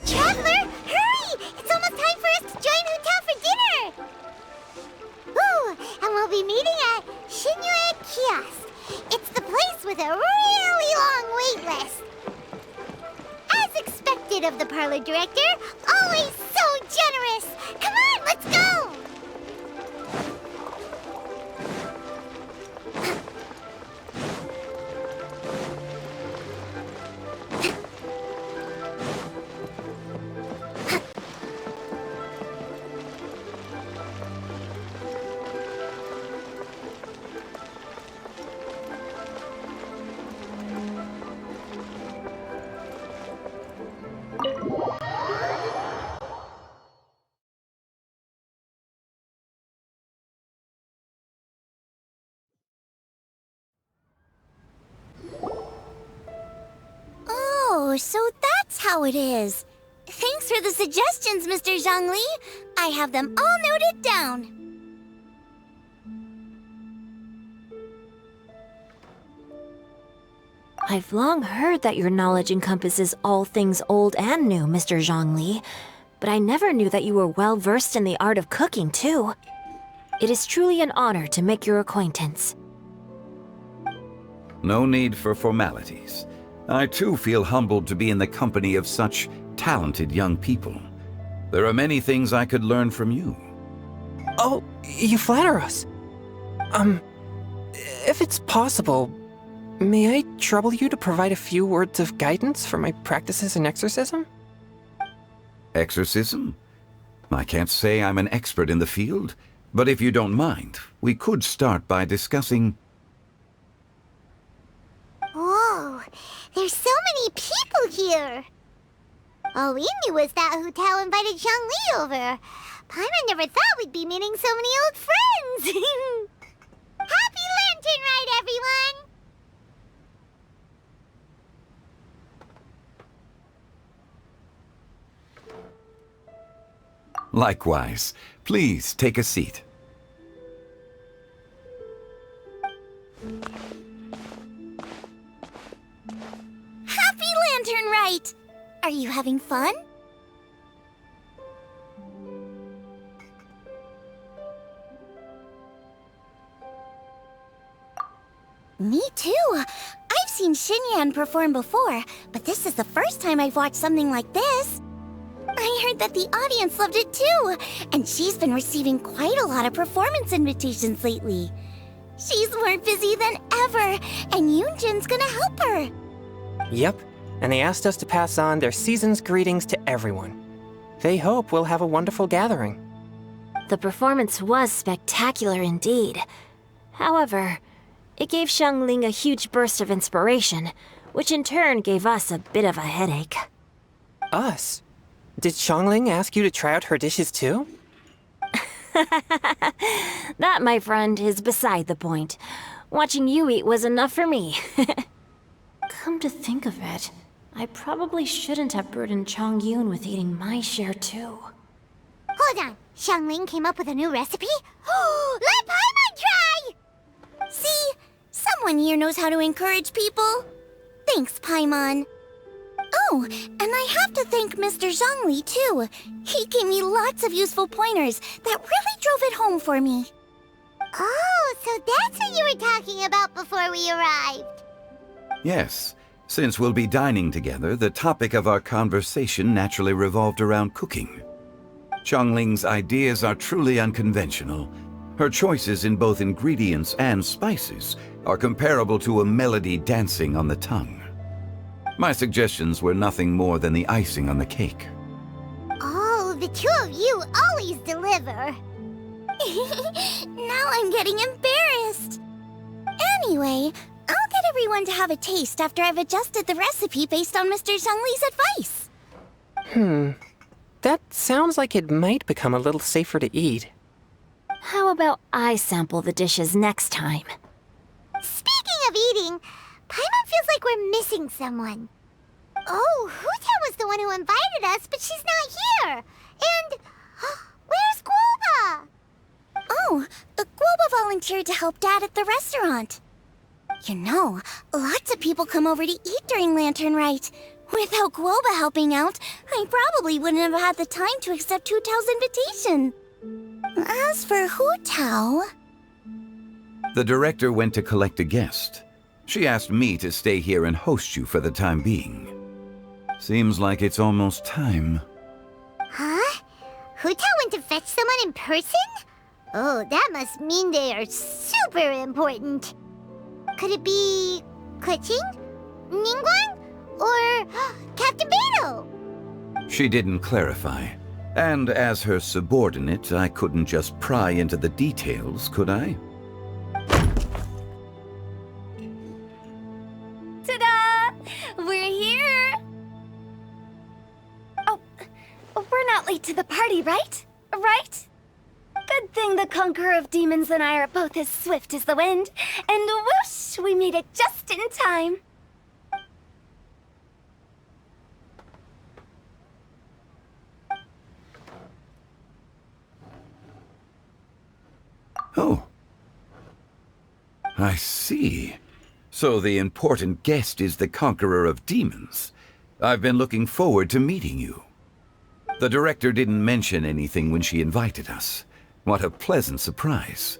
Traveler, hurry! It's almost time for us to join Hotel for dinner! Ooh, and we'll be meeting at Shinyue Kiosk. It's the place with a really long wait list. As expected of the parlor director, always so generous! Come on, let's go! Oh, so that's how it is. Thanks for the suggestions, Mr. Zhongli. I have them all noted down. I've long heard that your knowledge encompasses all things old and new, Mr. Zhongli, but I never knew that you were well-versed in the art of cooking, too. It is truly an honor to make your acquaintance. No need for formalities. I too feel humbled to be in the company of such talented young people. There are many things I could learn from you. Oh, you flatter us. If it's possible, may I trouble you to provide a few words of guidance for my practices in exorcism? Exorcism? I can't say I'm an expert in the field, but if you don't mind, we could start by discussing... Whoa, there's so many people here. All we knew was that Hotel invited Zhongli over. Paimon never thought we'd be meeting so many old friends. Happy Lantern Ride, everyone! Likewise. Please take a seat. Happy Lantern Rite! Are you having fun? Me too. I've seen Xinyan perform before, but this is the first time I've watched something like this. I heard that the audience loved it too, and she's been receiving quite a lot of performance invitations lately. She's more busy than ever, and Yoonjin's gonna help her. Yep, and they asked us to pass on their season's greetings to everyone. They hope we'll have a wonderful gathering. The performance was spectacular indeed. However, it gave Xiangling a huge burst of inspiration, which in turn gave us a bit of a headache. Us? Did Xiangling ask you to try out her dishes too? That, my friend, is beside the point. Watching you eat was enough for me. Come to think of it, I probably shouldn't have burdened Chongyun with eating my share too. Hold on, Xiangling came up with a new recipe? Let Paimon try! See, someone here knows how to encourage people. Thanks, Paimon. Oh, and I have to thank Mr. Zhongli, too. He gave me lots of useful pointers that really drove it home for me. Oh, so that's what you were talking about before we arrived. Yes. Since we'll be dining together, the topic of our conversation naturally revolved around cooking. Xiangling's ideas are truly unconventional. Her choices in both ingredients and spices are comparable to a melody dancing on the tongue. My suggestions were nothing more than the icing on the cake. the two of you always deliver. Now I'm getting embarrassed. Anyway, I'll get everyone to have a taste after I've adjusted the recipe based on Mr. Zhongli's advice. That sounds like it might become a little safer to eat. How about I sample the dishes next time? Speaking of eating, Paimon feels like we're missing someone. Oh, Huta was the one who invited us, but she's not here. And where's Guoba? Oh, Guoba volunteered to help Dad at the restaurant. You know, lots of people come over to eat during Lantern Rite. Without Guoba helping out, I probably wouldn't have had the time to accept Hu Tao's invitation. As for Hu Tao... The director went to collect a guest. She asked me to stay here and host you for the time being. Seems like it's almost time. Huh? Hu Tao went to fetch someone in person? Oh, that must mean they are super important. Could it be... Keqing? Ningguang? Or Captain Beidou? She didn't clarify. And as her subordinate, I couldn't just pry into the details, could I? Ta-da! We're here! Oh, we're not late to the party, right? Right? Good thing the Conqueror of Demons and I are both as swift as the wind. And whoosh, we made it just in time. Oh. I see. So the important guest is the Conqueror of Demons. I've been looking forward to meeting you. The director didn't mention anything when she invited us. What a pleasant surprise.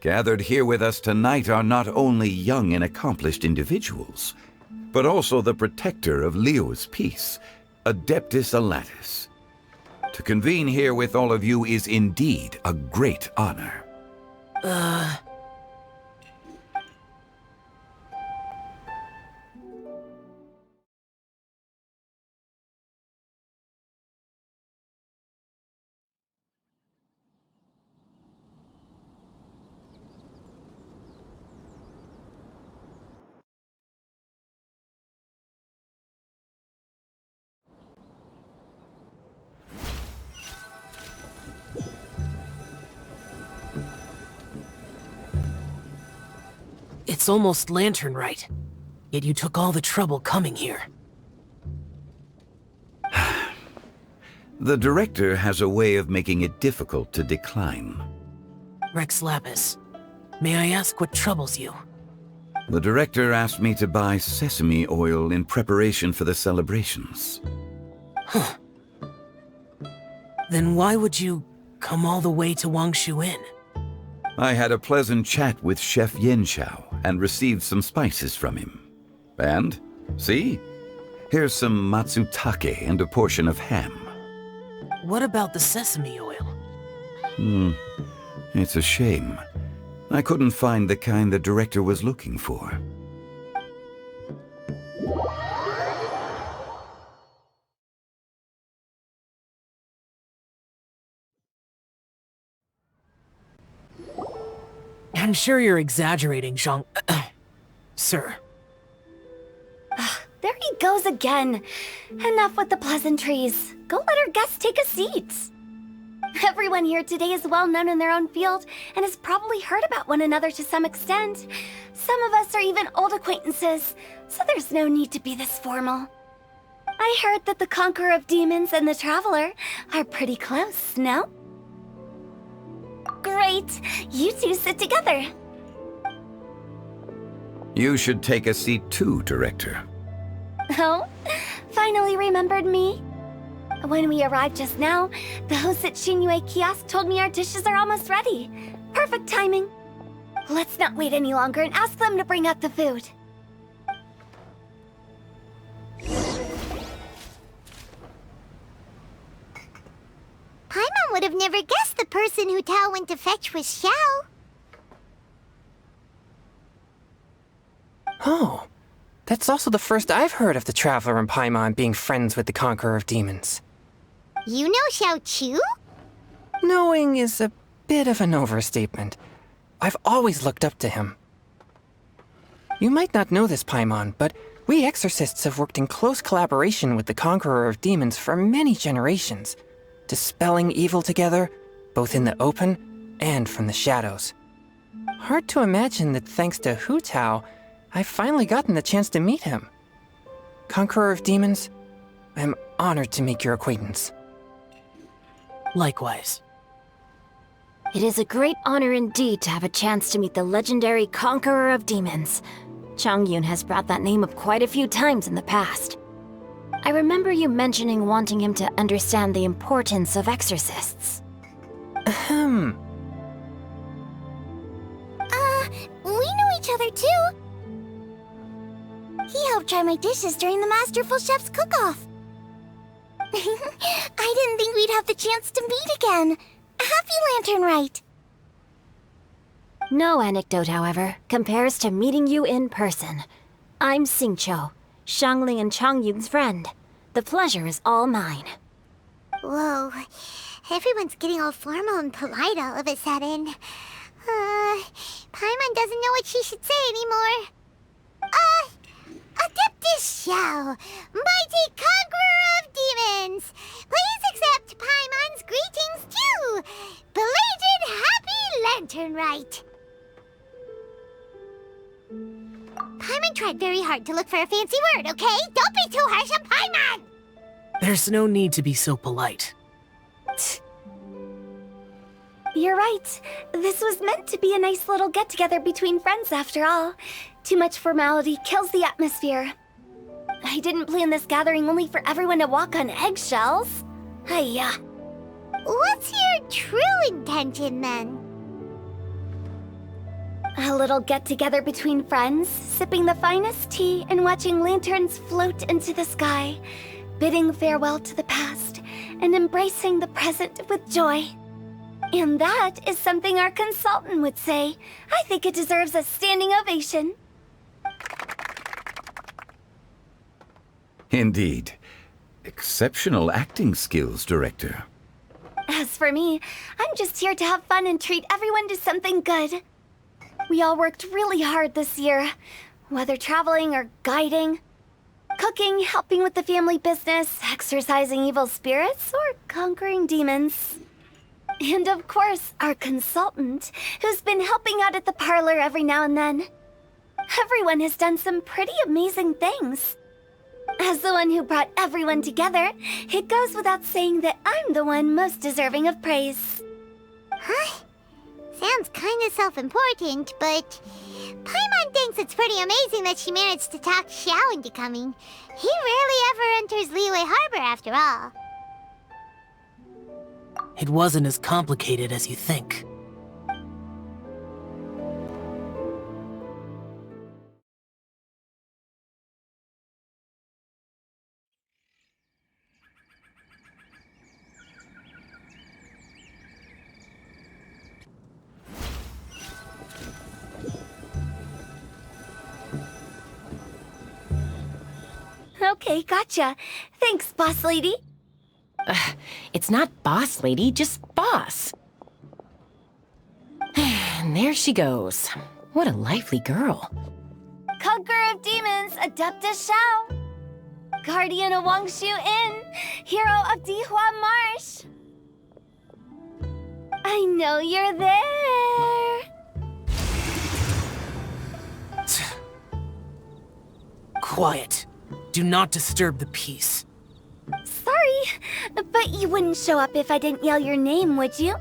Gathered here with us tonight are not only young and accomplished individuals, but also the protector of Leo's peace, Adeptus Alatus. To convene here with all of you is indeed a great honor. It's almost Lantern Rite, yet you took all the trouble coming here. The director has a way of making it difficult to decline. Rex Lapis, may I ask what troubles you? The director asked me to buy sesame oil in preparation for the celebrations. Huh. Then why would you come all the way to Wangshu Inn? I had a pleasant chat with Chef Yanxiao and received some spices from him. And, see? Here's some matsutake and a portion of ham. What about the sesame oil? It's a shame. I couldn't find the kind the director was looking for. I'm sure you're exaggerating, Zhang... Sir. There he goes again. Enough with the pleasantries. Go let our guests take a seat. Everyone here today is well known in their own field and has probably heard about one another to some extent. Some of us are even old acquaintances, so there's no need to be this formal. I heard that the Conqueror of Demons and the Traveler are pretty close, no? Great! You two sit together. You should take a seat too, Director. Oh? Finally remembered me? When we arrived just now, the host at Xinyue Kiosk told me our dishes are almost ready. Perfect timing. Let's not wait any longer and ask them to bring out the food. Paimon would have never guessed the person who Tao went to fetch was Xiao. Oh, that's also the first I've heard of the Traveler and Paimon being friends with the Conqueror of Demons. You know Xiao Chu? Knowing is a bit of an overstatement. I've always looked up to him. You might not know this, Paimon, but we exorcists have worked in close collaboration with the Conqueror of Demons for many generations, dispelling evil together, both in the open and from the shadows. Hard to imagine that thanks to Hu Tao, I've finally gotten the chance to meet him. Conqueror of Demons, I'm honored to make your acquaintance. Likewise. It is a great honor indeed to have a chance to meet the legendary Conqueror of Demons. Chongyun has brought that name up quite a few times in the past. I remember you mentioning wanting him to understand the importance of exorcists. Ahem. We know each other too. He helped try my dishes during the Masterful Chef's cook-off. I didn't think we'd have the chance to meet again. Happy Lantern Rite. No anecdote, however, compares to meeting you in person. I'm Xingqiu, Xiangling and Chongyun's friend. The pleasure is all mine. Whoa, everyone's getting all formal and polite all of a sudden. Paimon doesn't know what she should say anymore. Adeptus Xiao, mighty conqueror of demons, please accept Paimon's greetings too. Belated Happy Lantern Rite. Paimon tried very hard to look for a fancy word, okay? Don't be too harsh on Paimon! There's no need to be so polite. You're right. This was meant to be a nice little get-together between friends after all. Too much formality kills the atmosphere. I didn't plan this gathering only for everyone to walk on eggshells. Hiya. What's your true intention then? A little get-together between friends, sipping the finest tea and watching lanterns float into the sky, bidding farewell to the past and embracing the present with joy. And that is something our consultant would say. I think it deserves a standing ovation. Indeed. Exceptional acting skills, Director. As for me, I'm just here to have fun and treat everyone to something good. We all worked really hard this year, whether traveling or guiding, cooking, helping with the family business, exorcising evil spirits, or conquering demons. And of course, our consultant, who's been helping out at the parlor every now and then. Everyone has done some pretty amazing things. As the one who brought everyone together, it goes without saying that I'm the one most deserving of praise. Huh? Sounds kinda self-important, but Paimon thinks it's pretty amazing that she managed to talk Xiao into coming. He rarely ever enters Liyue Harbor after all. It wasn't as complicated as you think. Okay, gotcha. Thanks, boss lady. It's not boss lady, just boss. And there she goes. What a lively girl. Conqueror of Demons, Adeptus Xiao. Guardian of Wangshu Inn, hero of Dihua Marsh. I know you're there. Quiet. Do not disturb the peace. Sorry, but you wouldn't show up if I didn't yell your name, would you?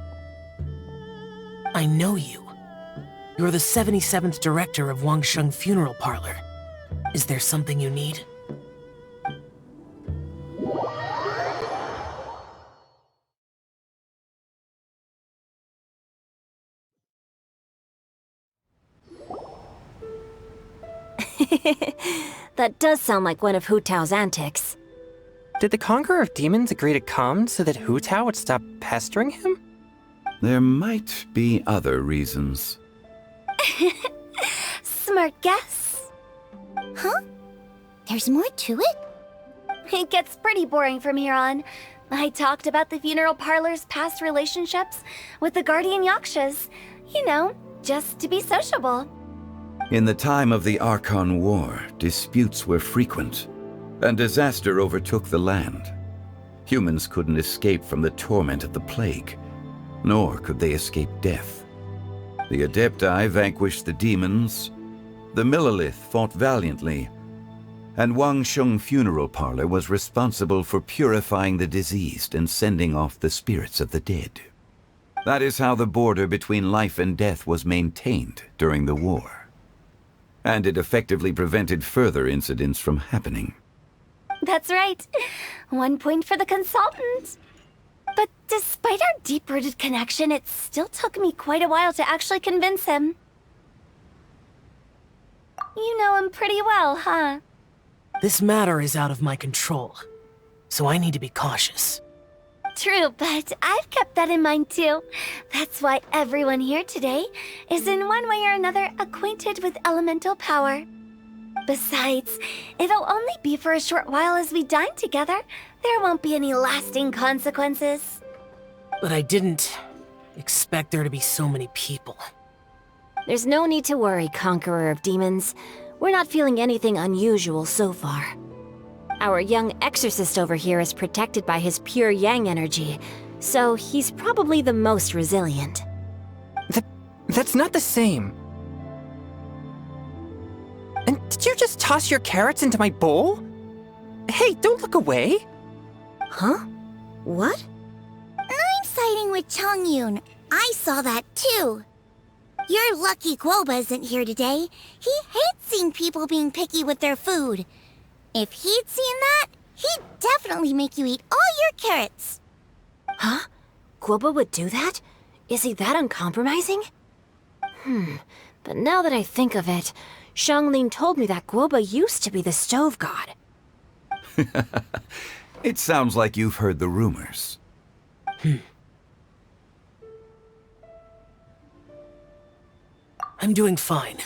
I know you. You're the 77th director of Wangsheng Funeral Parlor. Is there something you need? That does sound like one of Hu Tao's antics. Did the Conqueror of Demons agree to come so that Hu Tao would stop pestering him? There might be other reasons. Smart guess. Huh? There's more to it? It gets pretty boring from here on. I talked about the funeral parlor's past relationships with the guardian yakshas. You know, just to be sociable. In the time of the Archon War, disputes were frequent, and disaster overtook the land. Humans couldn't escape from the torment of the plague, nor could they escape death. The Adepti vanquished the demons, the Millelith fought valiantly, and Wangsheng Funeral Parlor was responsible for purifying the diseased and sending off the spirits of the dead. That is how the border between life and death was maintained during the war. And it effectively prevented further incidents from happening. That's right. 1 point for the consultant. But despite our deep-rooted connection, it still took me quite a while to actually convince him. You know him pretty well, huh? This matter is out of my control, so I need to be cautious. True, but I've kept that in mind too. That's why everyone here today is in one way or another acquainted with elemental power. Besides, it'll only be for a short while as we dine together. There won't be any lasting consequences. But I didn't expect there to be so many people. There's no need to worry, Conqueror of Demons. We're not feeling anything unusual so far. Our young exorcist over here is protected by his pure yang energy, so he's probably the most resilient. That's not the same. And did you just toss your carrots into my bowl? Hey, don't look away! Huh? What? I'm siding with Chongyun. I saw that too. You're lucky Guoba isn't here today. He hates seeing people being picky with their food. If he'd seen that, he'd definitely make you eat all your carrots. Huh? Guoba would do that? Is he that uncompromising? But now that I think of it, Xianglin told me that Guoba used to be the stove god. It sounds like you've heard the rumors. I'm doing fine.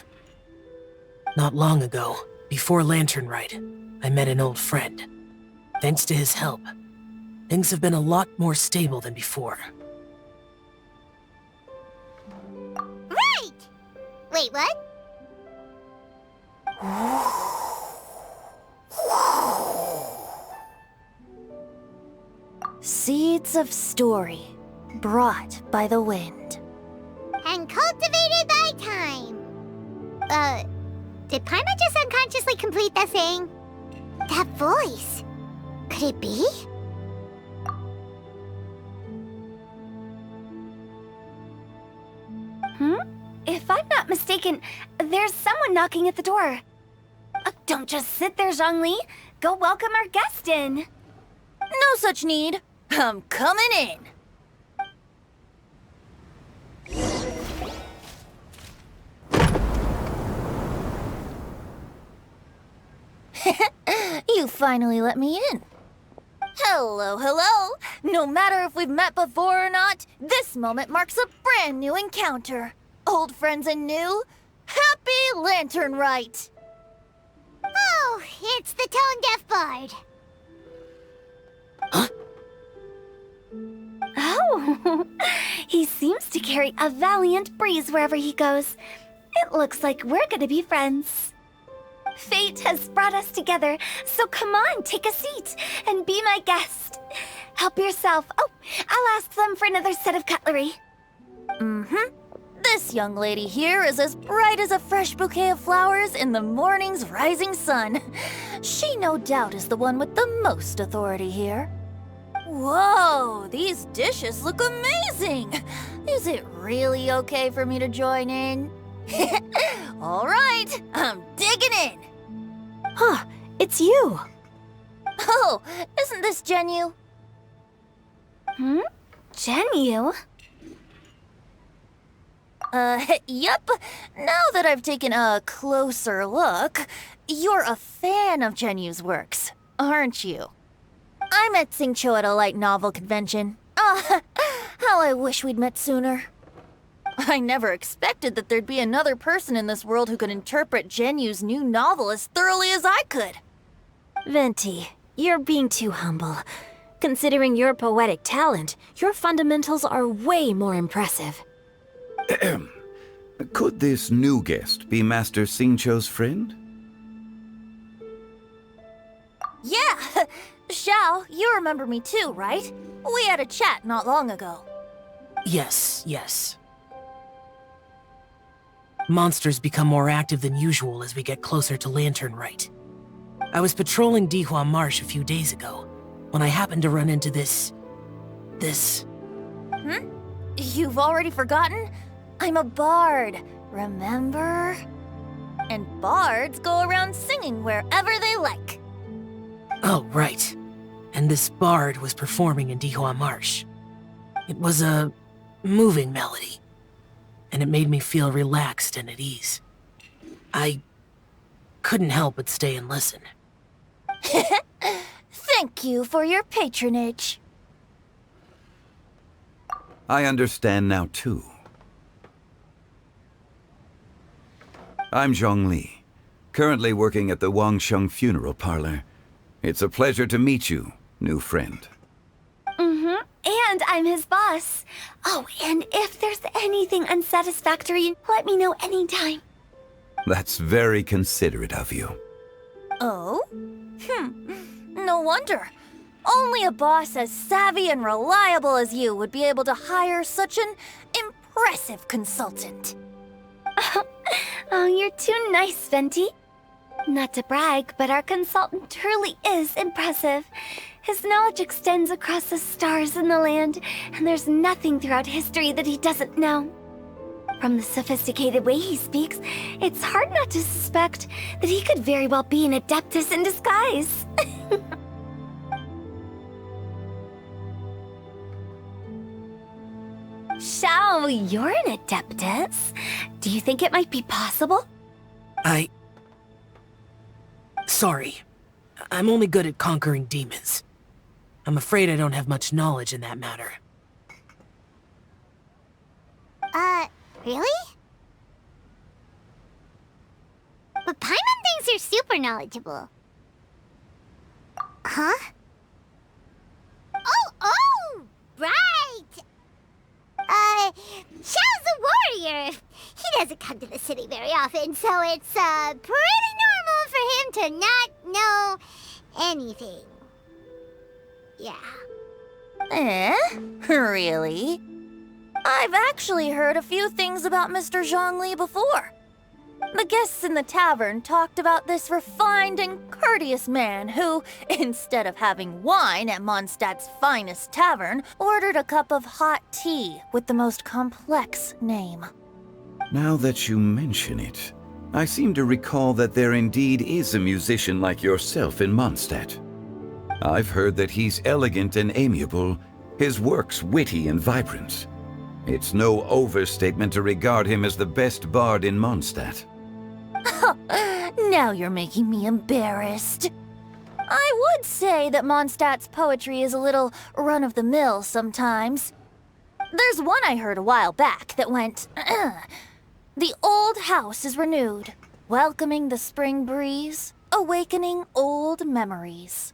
Not long ago, before Lantern Rite, I met an old friend. Thanks to his help, things have been a lot more stable than before. Right! Wait, what? Seeds of story, brought by the wind. And cultivated by time. Did Paimon just unconsciously complete that saying? That voice. Could it be? If I'm not mistaken, there's someone knocking at the door. Don't just sit there, Zhongli. Go welcome our guest in. No such need. I'm coming in. You finally let me in. Hello, hello. No matter if we've met before or not, this moment marks a brand new encounter. Old friends and new, happy Lantern Rite. Oh, it's the tone-deaf bard. Oh, he seems to carry a valiant breeze wherever he goes. It looks like we're gonna be friends. Fate has brought us together, so come on, take a seat and be my guest. Help yourself. Oh, I'll ask them for another set of cutlery. This young lady here is as bright as a fresh bouquet of flowers in the morning's rising sun. She no doubt is the one with the most authority here. Whoa, these dishes look amazing! Is it really okay for me to join in? All right, I'm digging in! Huh, it's you! Oh, isn't this Genyu? Genyu? Yep. Now that I've taken a closer look, you're a fan of Genyu's works, aren't you? I met Xingqiu at a light novel convention. How I wish we'd met sooner. I never expected that there'd be another person in this world who could interpret Genyu's new novel as thoroughly as I could. Venti, you're being too humble. Considering your poetic talent, your fundamentals are way more impressive. Could this new guest be Master Xingqiu's friend? Yeah! Xiao, you remember me too, right? We had a chat not long ago. Yes. Monsters become more active than usual as we get closer to Lantern Rite. I was patrolling Dihua Marsh a few days ago, when I happened to run into this... You've already forgotten? I'm a bard, remember? And bards go around singing wherever they like. Oh, right. And this bard was performing in Dihua Marsh. It was a moving melody, and it made me feel relaxed and at ease. I couldn't help but stay and listen. Thank you for your patronage. I understand now, too. I'm Zhongli, currently working at the Wangsheng Funeral Parlor. It's a pleasure to meet you, new friend. And I'm his boss. Oh, and if there's anything unsatisfactory, let me know anytime. That's very considerate of you. Oh? No wonder. Only a boss as savvy and reliable as you would be able to hire such an impressive consultant. Oh, you're too nice, Venti. Not to brag, but our consultant truly is impressive. His knowledge extends across the stars and the land, and there's nothing throughout history that he doesn't know. From the sophisticated way he speaks, it's hard not to suspect that he could very well be an adeptus in disguise. Xiao, you're an adeptus. Do you think it might be possible? Sorry. I'm only good at conquering demons. I'm afraid I don't have much knowledge in that matter. Really? But Paimon thinks you're super knowledgeable. Huh? Oh, right! Xiao's a warrior. He doesn't come to the city very often, so it's, pretty normal for him to not know anything. Yeah. Really? I've actually heard a few things about Mr. Zhongli before. The guests in the tavern talked about this refined and courteous man who, instead of having wine at Mondstadt's finest tavern, ordered a cup of hot tea with the most complex name. Now that you mention it, I seem to recall that there indeed is a musician like yourself in Mondstadt. I've heard that he's elegant and amiable, his works witty and vibrant. It's no overstatement to regard him as the best bard in Mondstadt. Now you're making me embarrassed. I would say that Mondstadt's poetry is a little run-of-the-mill sometimes. There's one I heard a while back that went, The old house is renewed, welcoming the spring breeze, awakening old memories.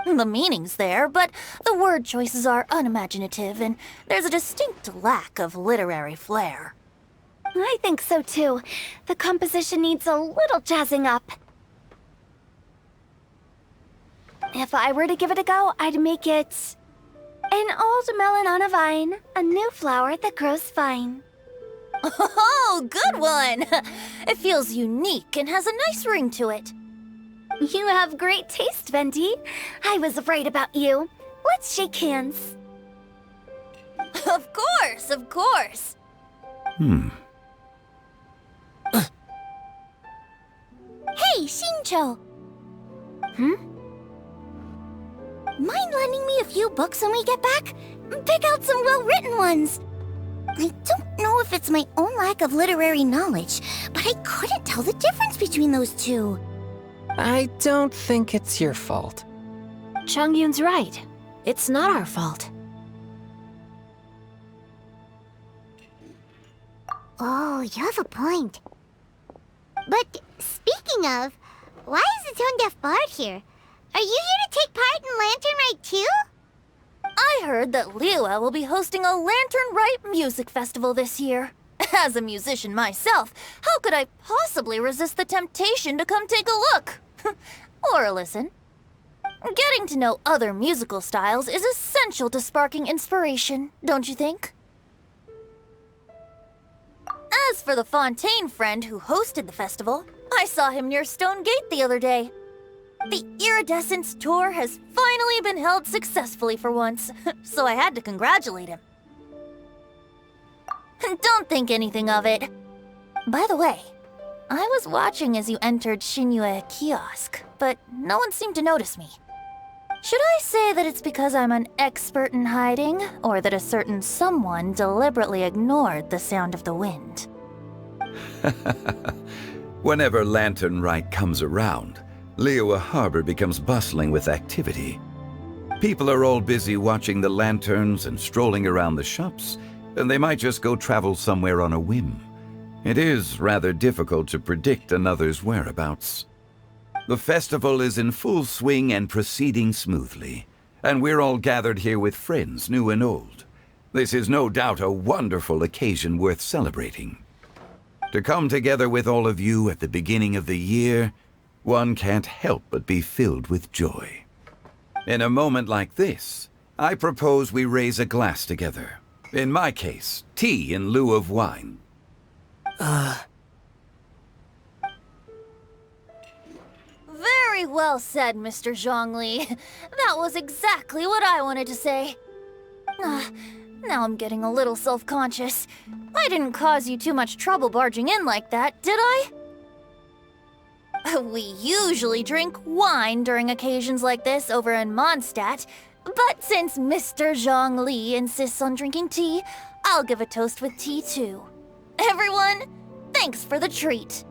The meaning's there, but the word choices are unimaginative, and there's a distinct lack of literary flair. I think so too. The composition needs a little jazzing up. If I were to give it a go, I'd make it... An old melon on a vine, a new flower that grows fine. Oh, good one! It feels unique and has a nice ring to it. You have great taste, Venti. I was right about you. Let's shake hands. Of course, of course. Hey, Xingqiu. Mind lending me a few books when we get back? Pick out some well-written ones. I don't know if it's my own lack of literary knowledge, but I couldn't tell the difference between those two. I don't think it's your fault. Chongyun's right. It's not our fault. Oh, you have a point. But speaking of, why is the tone-deaf bard here? Are you here to take part in Lantern Rite too? I heard that Liyue will be hosting a Lantern Rite music festival this year. As a musician myself, how could I possibly resist the temptation to come take a look? Or listen. Getting to know other musical styles is essential to sparking inspiration, don't you think? As for the Fontaine friend who hosted the festival, I saw him near Stone Gate the other day. The Iridescence tour has finally been held successfully for once, so I had to congratulate him. Don't think anything of it. By the way, I was watching as you entered Shinyue Kiosk, but no one seemed to notice me. Should I say that it's because I'm an expert in hiding, or that a certain someone deliberately ignored the sound of the wind? Whenever Lantern Rite comes around, Liyue Harbor becomes bustling with activity. People are all busy watching the lanterns and strolling around the shops, and they might just go travel somewhere on a whim. It is rather difficult to predict another's whereabouts. The festival is in full swing and proceeding smoothly, and we're all gathered here with friends, new and old. This is no doubt a wonderful occasion worth celebrating. To come together with all of you at the beginning of the year, one can't help but be filled with joy. In a moment like this, I propose we raise a glass together. In my case, tea in lieu of wine. Very well said, Mr. Zhongli. That was exactly what I wanted to say. Now I'm getting a little self-conscious. I didn't cause you too much trouble barging in like that, did I? We usually drink wine during occasions like this over in Mondstadt, but since Mr. Zhongli insists on drinking tea, I'll give a toast with tea too. Everyone, thanks for the treat.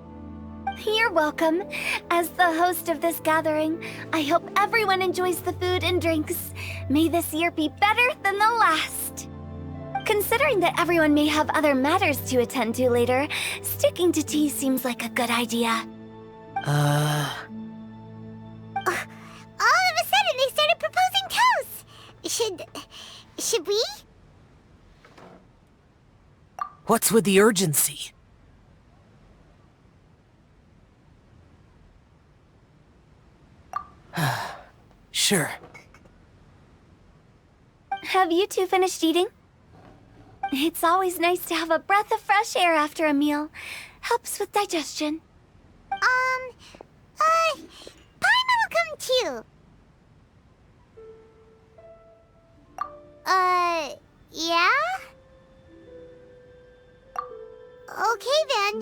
You're welcome. As the host of this gathering, I hope everyone enjoys the food and drinks. May this year be better than the last. Considering that everyone may have other matters to attend to later, sticking to tea seems like a good idea. All of a sudden, they started proposing toasts. Should we? What's with the urgency? Sure. Have you two finished eating? It's always nice to have a breath of fresh air after a meal. Helps with digestion. Paimon will come too. Yeah? Okay then.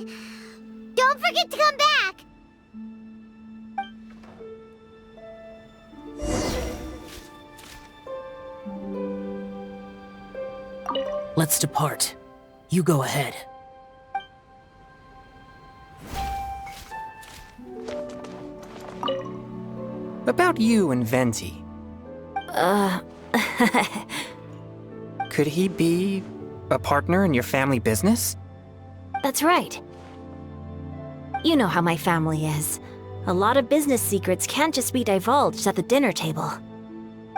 Don't forget to come back. Let's depart. You go ahead. About you and Venti. Could he be a partner in your family business? That's right. You know how my family is. A lot of business secrets can't just be divulged at the dinner table.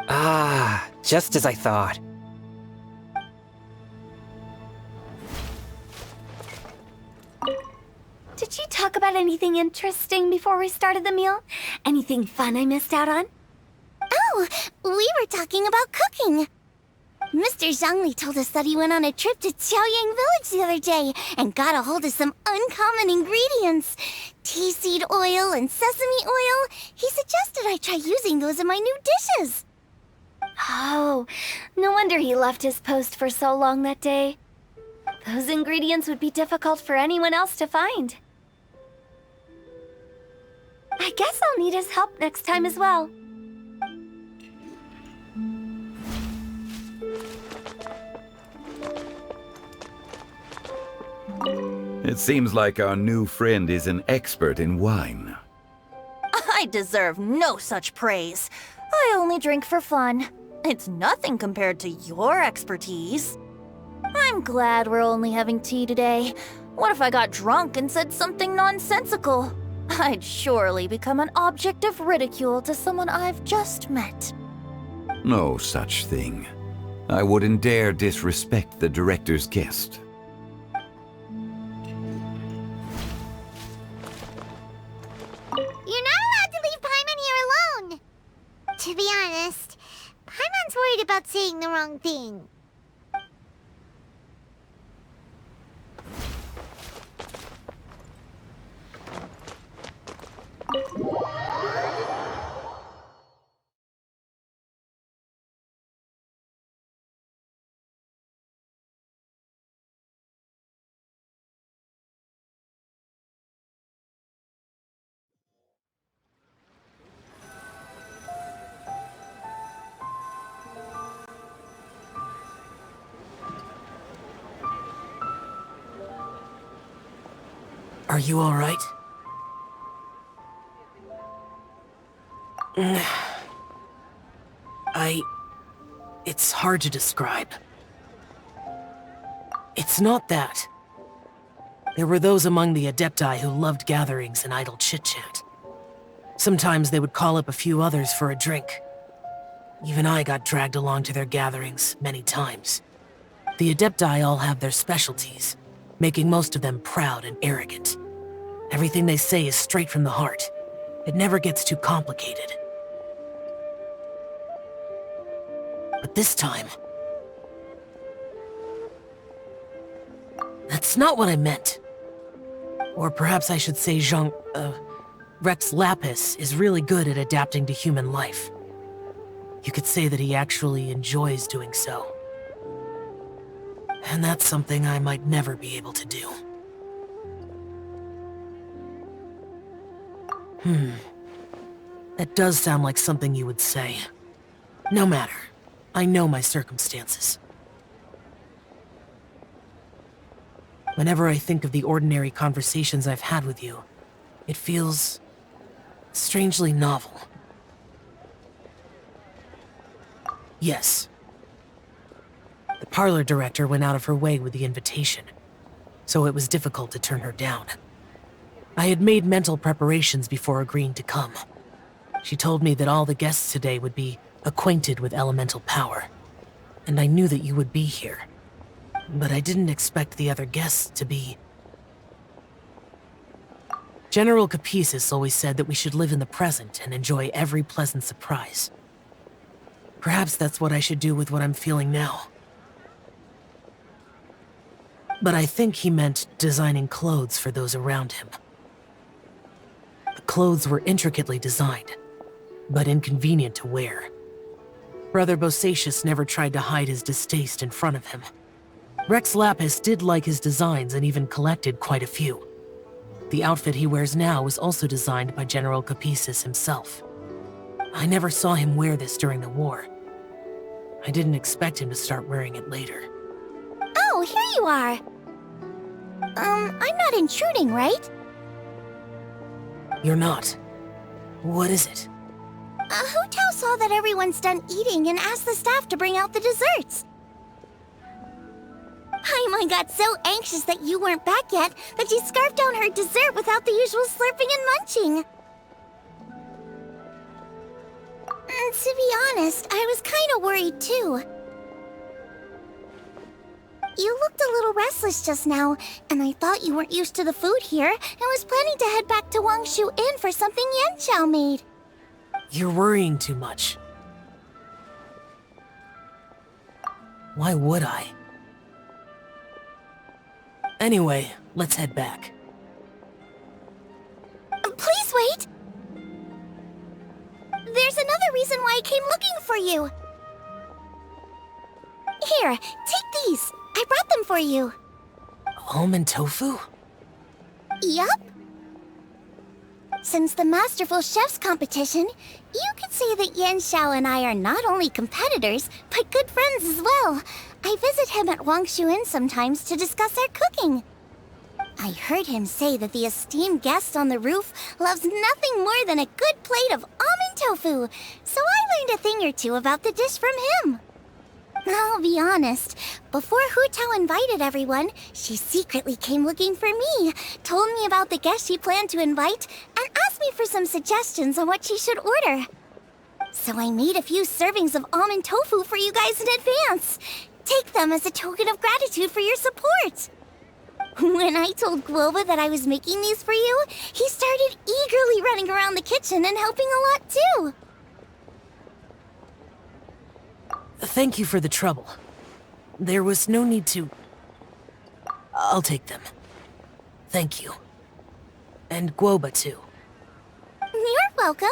Ah, just as I thought. Did you talk about anything interesting before we started the meal? Anything fun I missed out on? Oh, we were talking about cooking. Mr. Zhongli told us that he went on a trip to Xiaoyang Village the other day and got a hold of some uncommon ingredients. Tea seed oil and sesame oil. He suggested I try using those in my new dishes. Oh, no wonder he left his post for so long that day. Those ingredients would be difficult for anyone else to find. I guess I'll need his help next time as well. It seems like our new friend is an expert in wine. I deserve no such praise. I only drink for fun. It's nothing compared to your expertise. I'm glad we're only having tea today. What if I got drunk and said something nonsensical? I'd surely become an object of ridicule to someone I've just met. No such thing. I wouldn't dare disrespect the director's guest. You're not allowed to leave Paimon here alone! To be honest, Paimon's worried about saying the wrong thing. Are you all right? It's hard to describe. It's not that. There were those among the Adepti who loved gatherings and idle chit-chat. Sometimes they would call up a few others for a drink. Even I got dragged along to their gatherings many times. The Adepti all have their specialties, making most of them proud and arrogant. Everything they say is straight from the heart. It never gets too complicated. But this time... that's not what I meant. Or perhaps I should say Rex Lapis is really good at adapting to human life. You could say that he actually enjoys doing so. And that's something I might never be able to do. That does sound like something you would say. No matter. I know my circumstances. Whenever I think of the ordinary conversations I've had with you, it feels strangely novel. Yes. The parlor director went out of her way with the invitation, so it was difficult to turn her down. I had made mental preparations before agreeing to come. She told me that all the guests today would be acquainted with elemental power, and I knew that you would be here. But I didn't expect the other guests to be... General Capisis always said that we should live in the present and enjoy every pleasant surprise. Perhaps that's what I should do with what I'm feeling now. But I think he meant designing clothes for those around him. The clothes were intricately designed, but inconvenient to wear. Brother Bosacius never tried to hide his distaste in front of him. Rex Lapis did like his designs and even collected quite a few. The outfit he wears now was also designed by General Capisis himself. I never saw him wear this during the war. I didn't expect him to start wearing it later. Oh, here you are. I'm not intruding, right? You're not. What is it? Hu Tao saw that everyone's done eating and asked the staff to bring out the desserts. Paimon got so anxious that you weren't back yet that she scarfed down her dessert without the usual slurping and munching. To be honest, I was kind of worried too. You looked a little restless just now, and I thought you weren't used to the food here and was planning to head back to Wangshu Inn for something Yanxiao made. You're worrying too much. Why would I? Anyway, let's head back. Please wait! There's another reason why I came looking for you. Here, take these. I brought them for you. Almond tofu? Yup. Since the Masterful Chef's competition, you could say that Yanxiao and I are not only competitors, but good friends as well. I visit him at Wangshu Inn sometimes to discuss our cooking. I heard him say that the esteemed guest on the roof loves nothing more than a good plate of almond tofu, so I learned a thing or two about the dish from him. I'll be honest, before Hu Tao invited everyone, she secretly came looking for me, told me about the guests she planned to invite, and asked me for some suggestions on what she should order. So I made a few servings of almond tofu for you guys in advance. Take them as a token of gratitude for your support. When I told Guoba that I was making these for you, he started eagerly running around the kitchen and helping a lot too. Thank you for the trouble. There was no need to... I'll take them. Thank you. And Guoba too. You're welcome.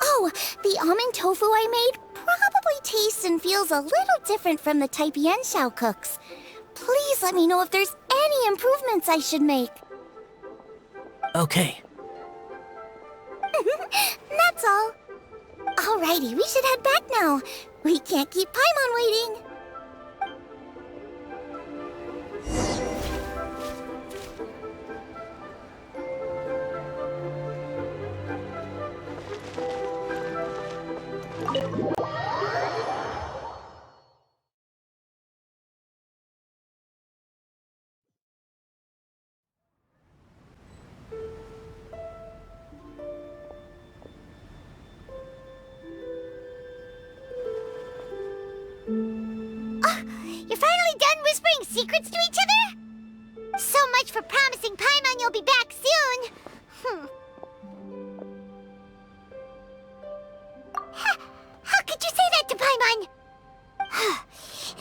Oh, the almond tofu I made probably tastes and feels a little different from the type Yanxiao cooks. Please let me know if there's any improvements I should make. Okay. That's all. Alrighty, we should head back now. We can't keep Paimon waiting. You're finally done whispering secrets to each other? So much for promising Paimon you'll be back soon. How could you say that to Paimon?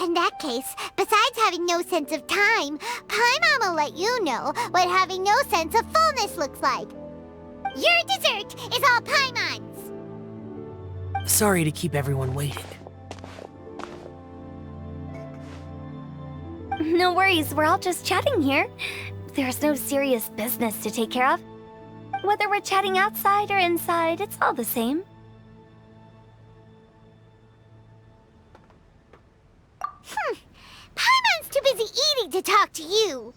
In that case, besides having no sense of time, Paimon will let you know what having no sense of fullness looks like. Your dessert is all Paimon's. Sorry to keep everyone waiting. No worries, we're all just chatting here. There's no serious business to take care of. Whether we're chatting outside or inside, it's all the same. Paimon's too busy eating to talk to you.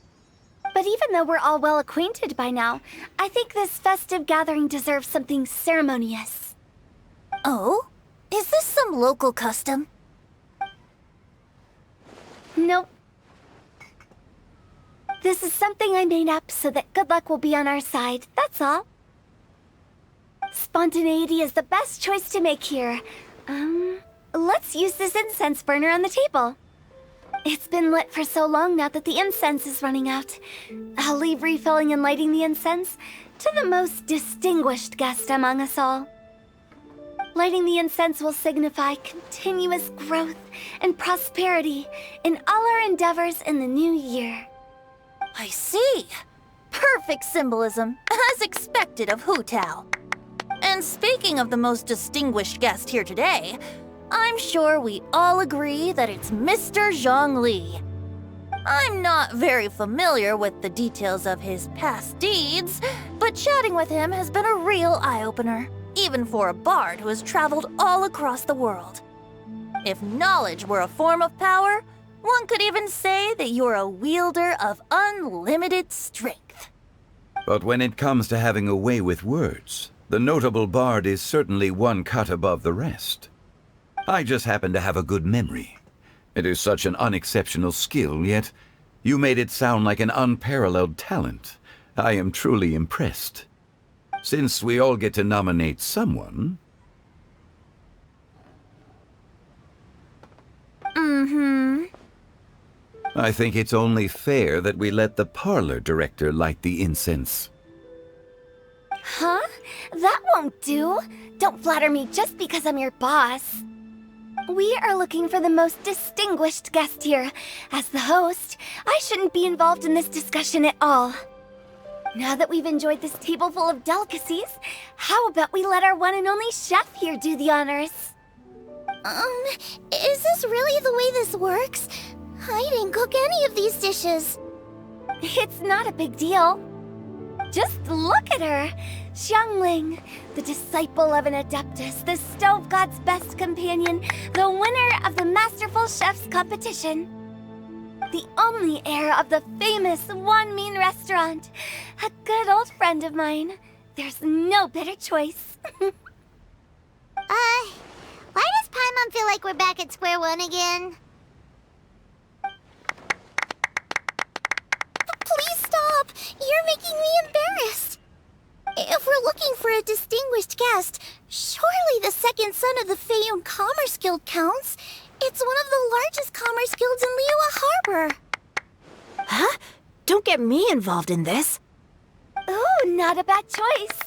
But even though we're all well acquainted by now, I think this festive gathering deserves something ceremonious. Oh? Is this some local custom? Nope. This is something I made up so that good luck will be on our side, that's all. Spontaneity is the best choice to make here. Let's use this incense burner on the table. It's been lit for so long now that the incense is running out. I'll leave refilling and lighting the incense to the most distinguished guest among us all. Lighting the incense will signify continuous growth and prosperity in all our endeavors in the new year. I see. Perfect symbolism, as expected of Hu Tao. And speaking of the most distinguished guest here today, I'm sure we all agree that it's Mr. Zhongli. I'm not very familiar with the details of his past deeds, but chatting with him has been a real eye-opener, even for a bard who has traveled all across the world. If knowledge were a form of power, one could even say that you're a wielder of unlimited strength. But when it comes to having a way with words, the notable bard is certainly one cut above the rest. I just happen to have a good memory. It is such an unexceptional skill, yet you made it sound like an unparalleled talent. I am truly impressed. Since we all get to nominate someone... I think it's only fair that we let the parlor director light the incense. Huh? That won't do. Don't flatter me just because I'm your boss. We are looking for the most distinguished guest here. As the host, I shouldn't be involved in this discussion at all. Now that we've enjoyed this table full of delicacies, how about we let our one and only chef here do the honors? Is this really the way this works? I didn't cook any of these dishes. It's not a big deal. Just look at her. Xiangling, the disciple of an adeptus, the stove god's best companion, the winner of the Masterful Chef's competition. The only heir of the famous Wan Min restaurant. A good old friend of mine. There's no better choice. Why does Paimon feel like we're back at square one again? Please stop! You're making me embarrassed. If we're looking for a distinguished guest, surely the second son of the Feiyun Commerce Guild counts, it's one of the largest commerce guilds in Liyue Harbor. Huh? Don't get me involved in this. Oh, not a bad choice.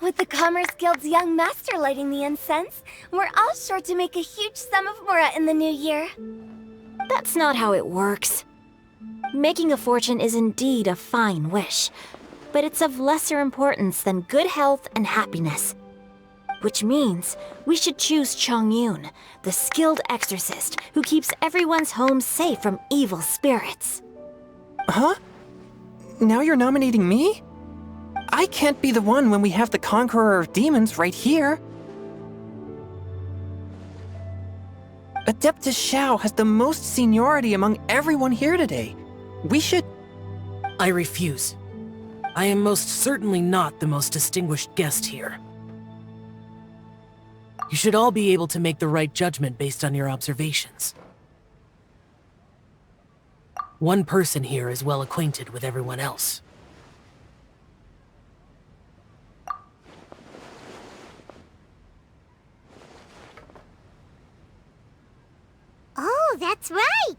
With the Commerce Guild's young master lighting the incense, we're all sure to make a huge sum of mora in the new year. That's not how it works. Making a fortune is indeed a fine wish, but it's of lesser importance than good health and happiness. Which means we should choose Chongyun, the skilled exorcist who keeps everyone's home safe from evil spirits. Huh? Now you're nominating me? I can't be the one when we have the Conqueror of Demons right here. Adeptus Xiao has the most seniority among everyone here today. We should... I refuse. I am most certainly not the most distinguished guest here. You should all be able to make the right judgment based on your observations. One person here is well acquainted with everyone else. Oh, that's right!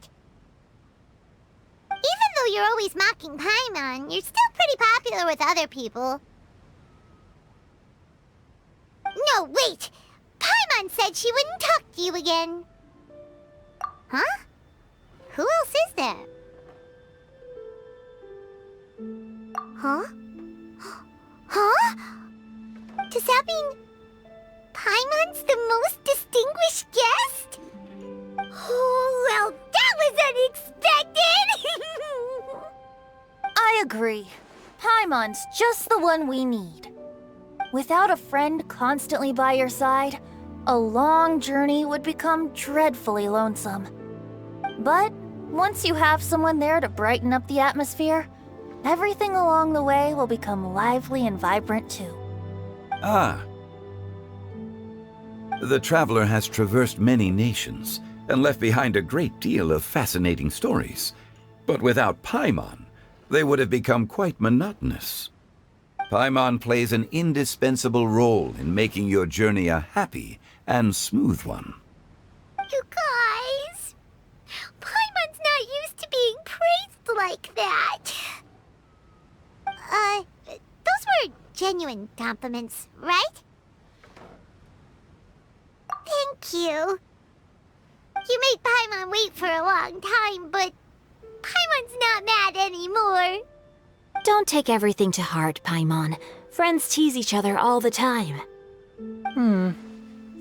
Even though you're always mocking Paimon, you're still pretty popular with other people. No, wait! Paimon said she wouldn't talk to you again. Huh? Who else is there? Huh? Huh? Does that mean Paimon's the most distinguished guest? Oh, well, that was unexpected! I agree. Paimon's just the one we need. Without a friend constantly by your side, a long journey would become dreadfully lonesome. But once you have someone there to brighten up the atmosphere, everything along the way will become lively and vibrant too. Ah. The traveler has traversed many nations and left behind a great deal of fascinating stories. But without Paimon, they would have become quite monotonous. Paimon plays an indispensable role in making your journey a happy and smooth one. You guys, Paimon's not used to being praised like that. Those were genuine compliments, right? Thank you. You made Paimon wait for a long time, but Paimon's not mad anymore. Don't take everything to heart, Paimon. Friends tease each other all the time.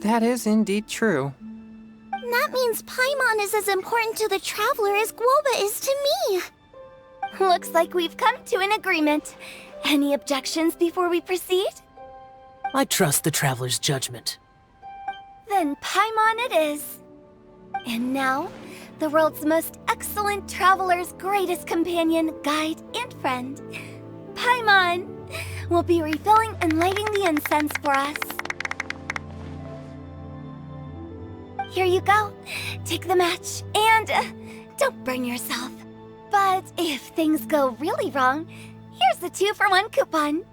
That is indeed true. That means Paimon is as important to the traveler as Guoba is to me. Looks like we've come to an agreement. Any objections before we proceed? I trust the traveler's judgment. Then Paimon it is. And now, the world's most excellent traveler's greatest companion, guide, and friend, Paimon, will be refilling and lighting the incense for us. Here you go. Take the match, and don't burn yourself. But if things go really wrong, here's the 2-for-1 coupon.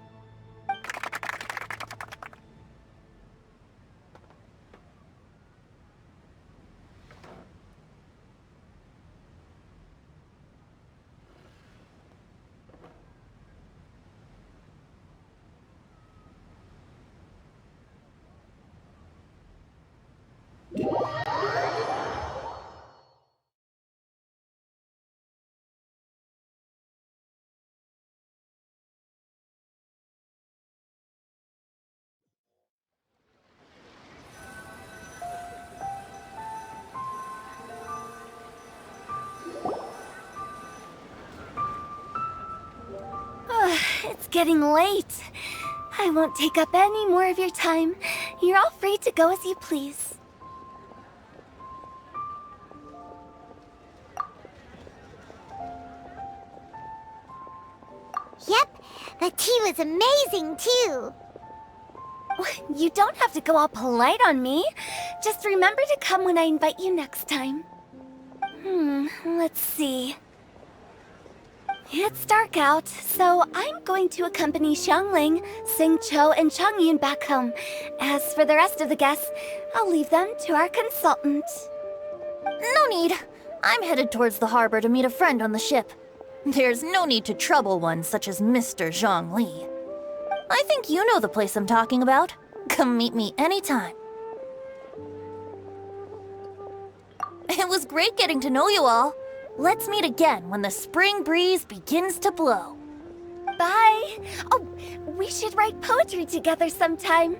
It's getting late. I won't take up any more of your time. You're all free to go as you please. Yep, the tea was amazing too. You don't have to go all polite on me. Just remember to come when I invite you next time. Let's see. It's dark out, so I'm going to accompany Xiangling, Xingqiu, and Changyun back home. As for the rest of the guests, I'll leave them to our consultant. No need. I'm headed towards the harbor to meet a friend on the ship. There's no need to trouble one such as Mr. Zhongli. I think you know the place I'm talking about. Come meet me anytime. It was great getting to know you all. Let's meet again when the spring breeze begins to blow. Bye! Oh, we should write poetry together sometime.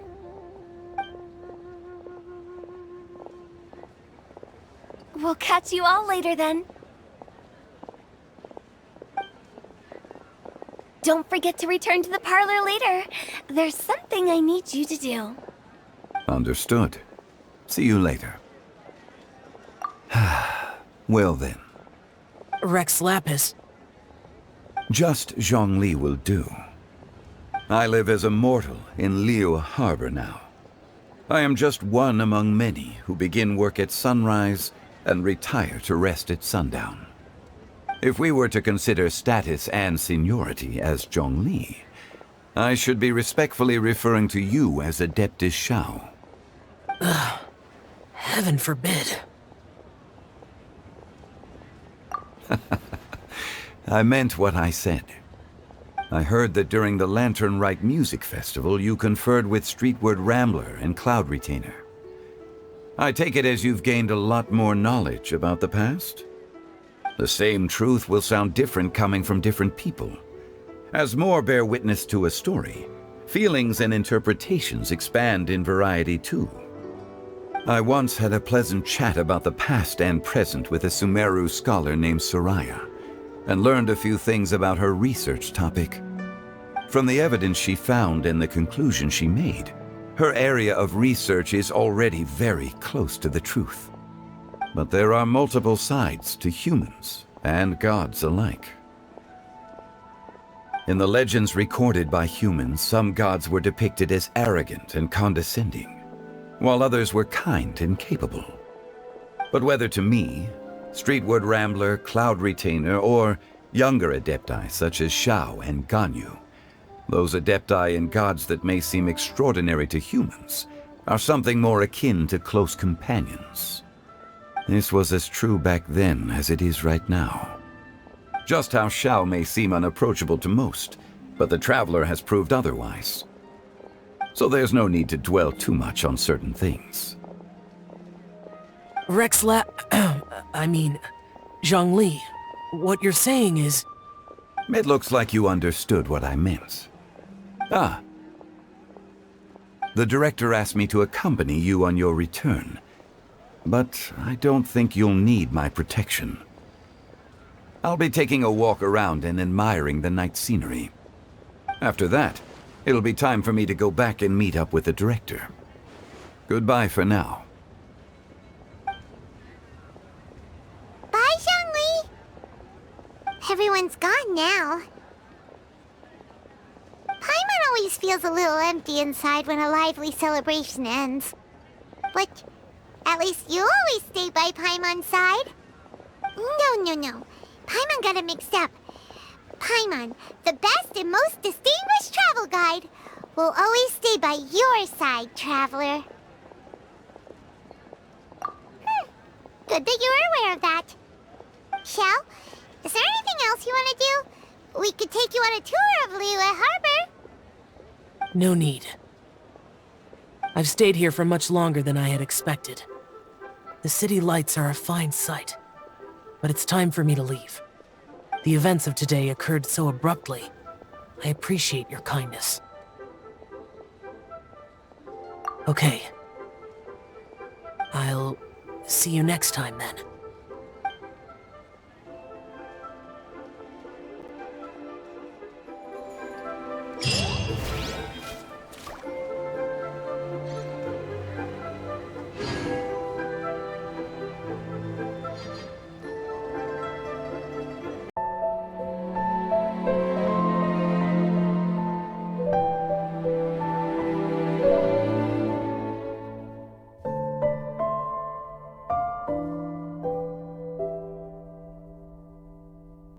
We'll catch you all later then. Don't forget to return to the parlor later. There's something I need you to do. Understood. See you later. Well then. Rex Lapis. Just Zhongli will do. I live as a mortal in Liu Harbor now. I am just one among many who begin work at sunrise and retire to rest at sundown. If we were to consider status and seniority as Zhongli, I should be respectfully referring to you as Adeptus Shao. Heaven forbid. I meant what I said. I heard that during the Lantern Rite Music Festival, you conferred with Streetward Rambler and Cloud Retainer. I take it as you've gained a lot more knowledge about the past? The same truth will sound different coming from different people. As more bear witness to a story, feelings and interpretations expand in variety too. I once had a pleasant chat about the past and present with a Sumeru scholar named Soraya, and learned a few things about her research topic. From the evidence she found and the conclusion she made, her area of research is already very close to the truth. But there are multiple sides to humans and gods alike. In the legends recorded by humans, some gods were depicted as arrogant and condescending, while others were kind and capable. But whether to me, Streetward Rambler, Cloud Retainer, or younger adepti such as Shao and Ganyu, those adepti and gods that may seem extraordinary to humans are something more akin to close companions. This was as true back then as it is right now. Just how Shao may seem unapproachable to most, but the Traveler has proved otherwise. So there's no need to dwell too much on certain things. Zhongli, what you're saying is... It looks like you understood what I meant. Ah. The director asked me to accompany you on your return, but I don't think you'll need my protection. I'll be taking a walk around and admiring the night scenery. After that, it'll be time for me to go back and meet up with the director. Goodbye for now. Bye, Zhongli! Everyone's gone now. Paimon always feels a little empty inside when a lively celebration ends. But at least you always stay by Paimon's side. No. Paimon got it mixed up. Paimon, the best and most distinguished travel guide, will always stay by your side, Traveler. Good that you were aware of that. Shell, is there anything else you want to do? We could take you on a tour of Liyue Harbor. No need. I've stayed here for much longer than I had expected. The city lights are a fine sight, but it's time for me to leave. The events of today occurred so abruptly. I appreciate your kindness. Okay. I'll see you next time then.